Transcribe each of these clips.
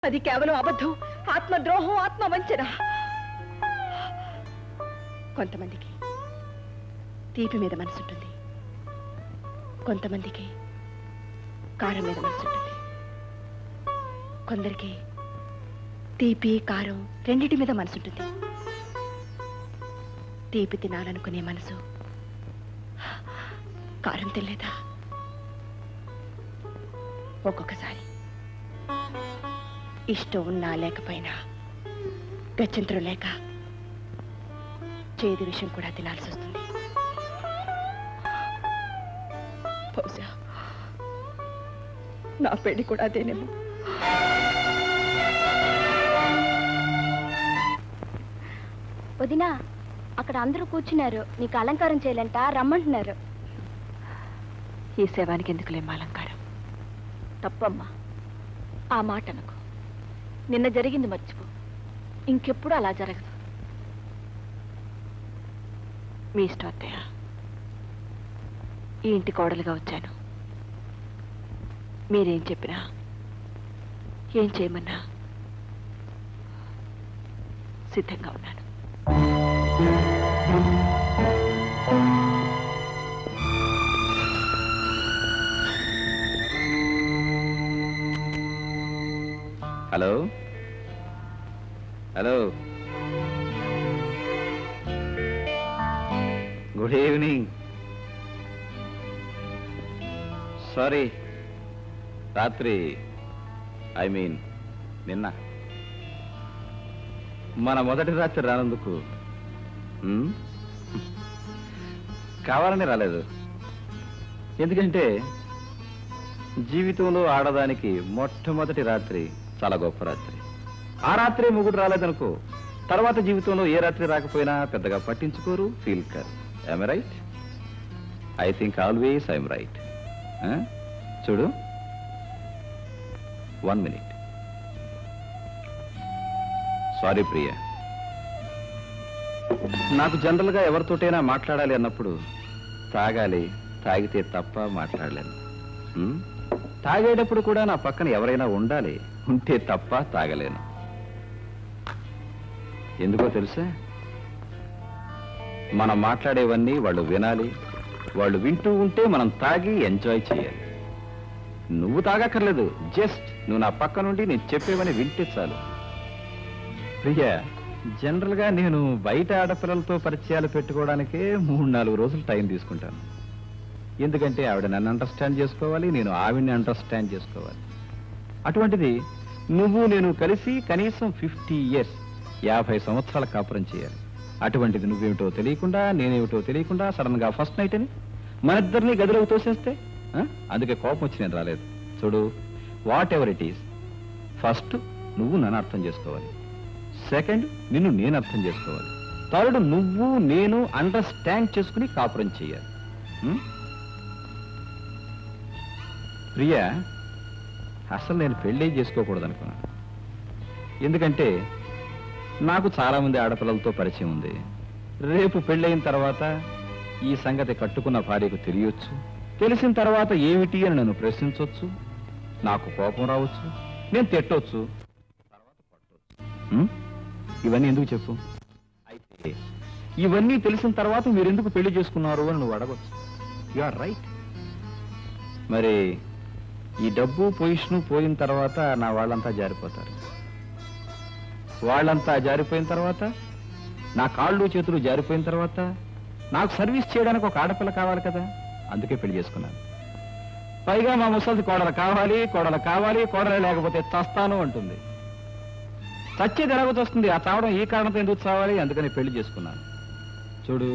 అది కేవలం అబద్ధం, ఆత్మద్రోహం, ఆత్మవంచన. కొంతమందికి తీపి మీద మనసుంటుంది, కొంతమందికి కారం మీద మనసుంటుంది, కొందరికి తీపి కారం రెండిటి మీద మనసుంటుంది. తీపి తినాలనుకునే మనసు కారం తినలేదా? ఒక్కొక్కసారి ఇష్టం ఉన్నా లేకపోయినా గత్యంతరం లేక చేదు విషయం కూడా తినాల్సి వస్తుంది. బహుశా నా పెళ్లి కూడా అదేనేమో. వదినా, అక్కడ అందరూ కూర్చున్నారు, నీకు అలంకారం చేయాలంట, రమ్మంటున్నారు. ఈ శవానికి ఎందుకులేమ్మా అలంకారం? తప్పమ్మా, ఆ మాట అనకు. నిన్న జరిగింది మర్చిపో, ఇంకెప్పుడు అలా జరగదు. మీ ఇష్టం అత్తయ్య. ఈ ఇంటి కోడలుగా వచ్చాను. మీరేం చెప్పినా, ఏం చేయమన్నా సిద్ధంగా ఉన్నాను. Hello hello, good evening. Sorry, రాత్రి ఐ మీన్ నిన్న మన మొదటి రాత్రి రానందుకు కావాలని రాలేదు. ఎందుకంటే జీవితంలో ఆడదానికి మొట్టమొదటి రాత్రి చాలా గొప్ప రాత్రి. ఆ రాత్రి మొగుడు రాలేదనుకో, తర్వాత జీవితంలో ఏ రాత్రి రాకపోయినా పెద్దగా పట్టించుకోరు, feel car. I'm right? I think always I'm right. చూడు, 1 minute. సారీ ప్రియ, నాకు జనరల్గా ఎవరితోటైనా మాట్లాడాలి అన్నప్పుడు తాగాలి, తాగితే తప్ప మాట్లాడలేను. తాగేటప్పుడు కూడా నా పక్కన ఎవరైనా ఉండాలి, ఉంటే తప్ప తాగలేను. ఎందుకో తెలుసా? మనం మాట్లాడేవన్నీ వాళ్ళు వినాలి, వాళ్ళు వింటూ ఉంటే మనం తాగి ఎంజాయ్ చేయాలి. నువ్వు తాగక్కర్లేదు, జస్ట్ నువ్వు నా పక్క నుండి నేను చెప్పేవని వింటే చాలు. ప్రియ, జనరల్గా నేను బయట ఆడపిల్లలతో పరిచయాలు పెట్టుకోవడానికే 3-4 రోజులు టైం తీసుకుంటాను. ఎందుకంటే ఆవిడ నన్ను అండర్స్టాండ్ చేసుకోవాలి, నేను ఆవిడ్ని అండర్స్టాండ్ చేసుకోవాలి. అటువంటిది నువ్వు నేను కలిసి కనీసం 50 years 50 సంవత్సరాల కాపురం చేయాలి. అటువంటిది నువ్వేమిటో తెలియకుండా, నేనేమిటో తెలియకుండా సడన్ గా ఫస్ట్ నైట్ అని మన ఇద్దరిని గదిలోకి తోసేస్తే, అందుకే కోపం వచ్చి నేను రాలేదు. చూడు, what ever it is, first నువ్వు నన్ను అర్థం చేసుకోవాలి, సెకండ్ నిన్ను నేను అర్థం చేసుకోవాలి, థర్డ్ నువ్వు నేను అండర్స్టాండ్ చేసుకుని కాపురం చేయాలి. ప్రియా, అసలు నేను పెళ్ళే చేసుకోకూడదు అనుకున్నాను. ఎందుకంటే నాకు చాలా మంది ఆడపిల్లలతో పరిచయం ఉంది. రేపు పెళ్ళయిన తర్వాత ఈ సంగతి కట్టుకున్న భార్యకు తెలియచ్చు, తెలిసిన తర్వాత ఏమిటి అని నన్ను ప్రశ్నించవచ్చు, నాకు కోపం రావచ్చు, నేను తిట్టవచ్చు, తర్వాత పట్టవచ్చు. ఇవన్నీ ఎందుకు చెప్పు? అయితే ఇవన్నీ తెలిసిన తర్వాత మీరెందుకు పెళ్లి చేసుకున్నారు అని నువ్వు అడగచ్చు. You are right. మరి ఈ డబ్బు పొజిషను పోయిన తర్వాత నా వాళ్ళంతా జారిపోతారు. వాళ్ళంతా జారిపోయిన తర్వాత, నా కాళ్ళు చేతులు జారిపోయిన తర్వాత నాకు సర్వీస్ చేయడానికి ఒక ఆడపిల్ల కావాలి కదా, అందుకే పెళ్లి చేసుకున్నాను. పైగా మా ముసలిది కోడలు కావాలి, కోడలు కావాలి, కోడలు లేకపోతే చస్తాను అంటుంది. చచ్చేది ఎలాగొస్తుంది, ఆ చావడం ఈ కారణంతో ఎందుకు చావాలి, అందుకని పెళ్లి చేసుకున్నాను. చూడు,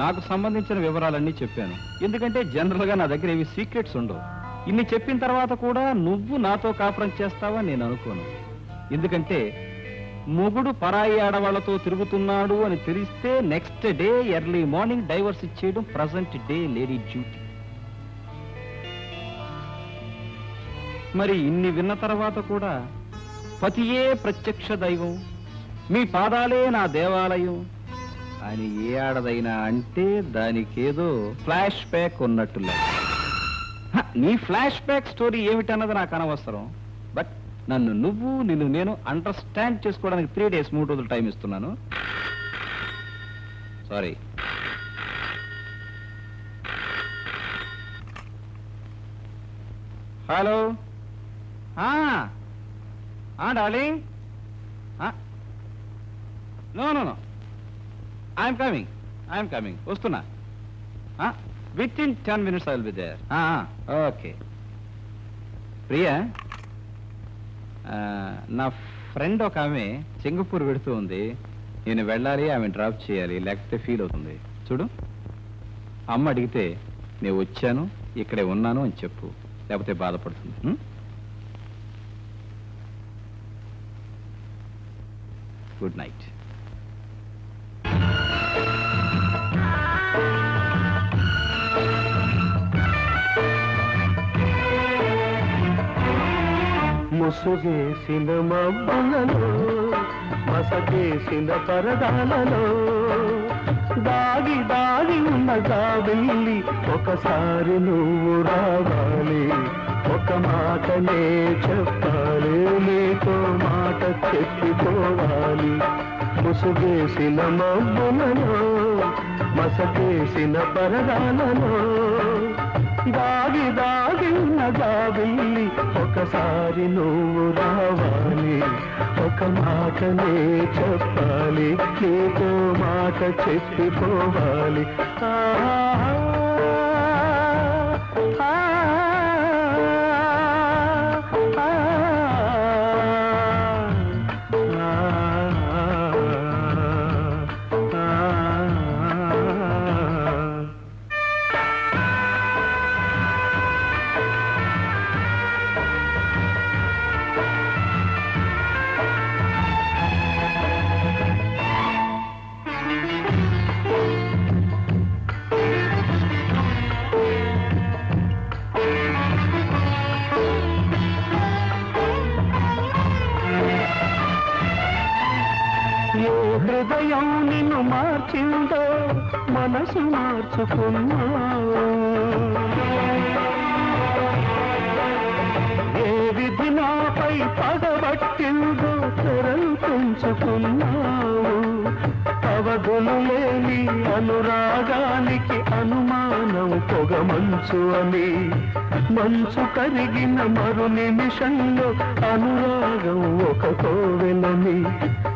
నాకు సంబంధించిన వివరాలన్నీ చెప్పాను. ఎందుకంటే జనరల్గా నా దగ్గర ఏవి సీక్రెట్స్ ఉండవు. ఇన్ని చెప్పిన తర్వాత కూడా నువ్వు నాతో కాపురం చేస్తావని నేను అనుకోను. ఎందుకంటే మొగుడు పరాయి ఆడవాళ్లతో తిరుగుతున్నాడు అని తెలిస్తే next day early morning divorce ఇచ్చేయడం ప్రజెంట్ డే లేడీ డ్యూటీ. మరి ఇన్ని విన్న తర్వాత కూడా పతియే ప్రత్యక్ష దైవం, మీ పాదాలే నా దేవాలయం అని ఏ ఆడదైనా అంటే దానికేదో ఫ్లాష్ బ్యాక్ ఉన్నట్టులే. నీ ఫ్లాష్ బ్యాక్ స్టోరీ ఏమిటన్నది నాకు అనవసరం. బట్ నన్ను నువ్వు నిన్ను నేను అండర్స్టాండ్ చేసుకోవడానికి 3 days 3 రోజులు టైం ఇస్తున్నాను. Sorry. Hello darling. No no no I'm coming వస్తున్నా. Within 10 minutes I will be there. Okay. Priya, నా ఫ్రెండ్ ఒక ఆమె సింగపూర్ వెడుతూ ఉంది. నేను వెళ్ళాలి, ఆమె డ్రాప్ చేయాలి, లేకపోతే ఫీల్ అవుతుంది. చూడు, అమ్మ అడిగితే నేను వచ్చాను, ఇక్కడే ఉన్నాను అని చెప్పు, లేకపోతే బాధపడుతుంది. Good night. ముసుగేసిన మబ్బులలో మసకేసిన పరదాలలో దాగి దాగి ఉన్న జాబిల్లి ఒకసారి నువ్వు రావాలి. ఒక మాటనే చెప్పాలి, నీతో మాట చెప్పిపోవాలి. ముసుగేసిన మబ్బులలో మసకేసిన పరదాలలో దాగి దాగి ఉన్న జాబిల్లి ఒకసారి నువ్వు రావాలి. ఒక మాటనే చెప్పాలి, నీతో మాట చెప్పిపోవాలి. హృదయం నిన్ను మార్చిందో మనసు మార్చుకున్నావు. ఏ విధి నాపై పగబట్టిందో తెరలు పెంచుకున్నావు. అవధులు లేని అనురాగానికి అనుమానం పొగమంచు అని, మంచు కరిగిన మరు నిమిషంలో అనురాగం ఒక కోవెలని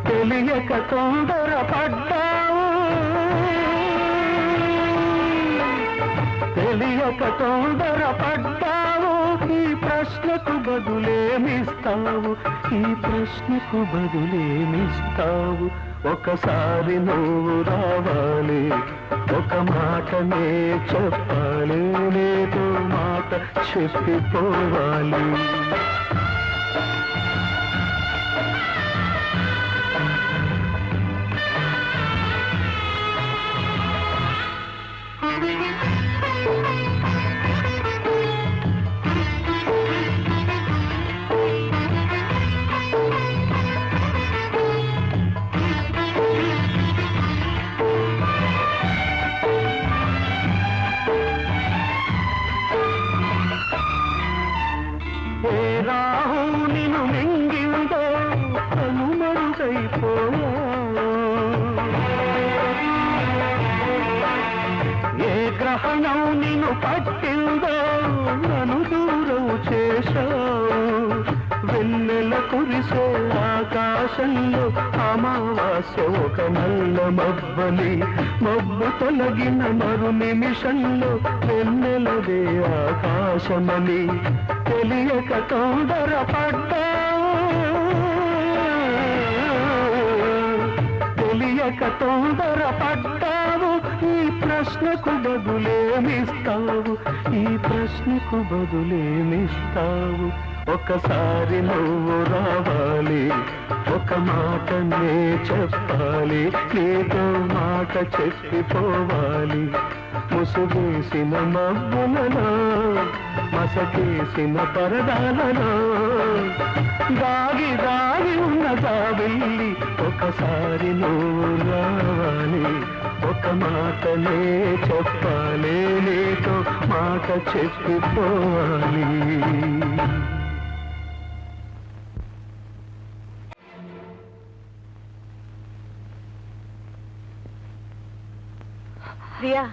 తెలియక తొందరపడ్డావు. తెలియక తొందరపడ్డావు. ఈ ప్రశ్నకు బదులేమిస్తావు? ఈ ప్రశ్నకు బదులేమిస్తావు? ఒకసారి నువ్వు రావాలి, ఒక మాటనే చెప్పాలి, నీతో మాట చెప్పిపోవాలి. నిన్ను మింగిందో కనుమరుగైపోయా. ఏ గ్రహణం నిన్ను పట్టిందో నన్ను దూరం చేశావు. వెన్నెల కురిసే ఆకాశంలో అమావాస్య ఒక నల్ల మబ్బని, మబ్బు తొలగిన మరు నిమిషంలో వెన్నెలదే ఆకాశమని తెలియక తొందరపడ్డావు. తెలియక తొందరపడ్డావు. ఈ ప్రశ్నకు బదులేమిస్తావు? ఈ ప్రశ్నకు బదులేమిస్తావు? ఒకసారి నువ్వు రావాలి, ఒక మాటనే చెప్పాలి, నీతో మాట చెప్పిపోవాలి. ముసుగేసిన మబ్బులలో మసకేసిన పరదాలలో దాగి దాగి ఉన్న జాబిల్లి ఒకసారి నువ్వు రావాలి. ఒక మాటనే చెప్పాలి, నీతో మాట చెప్పిపోవాలి. ప్రియా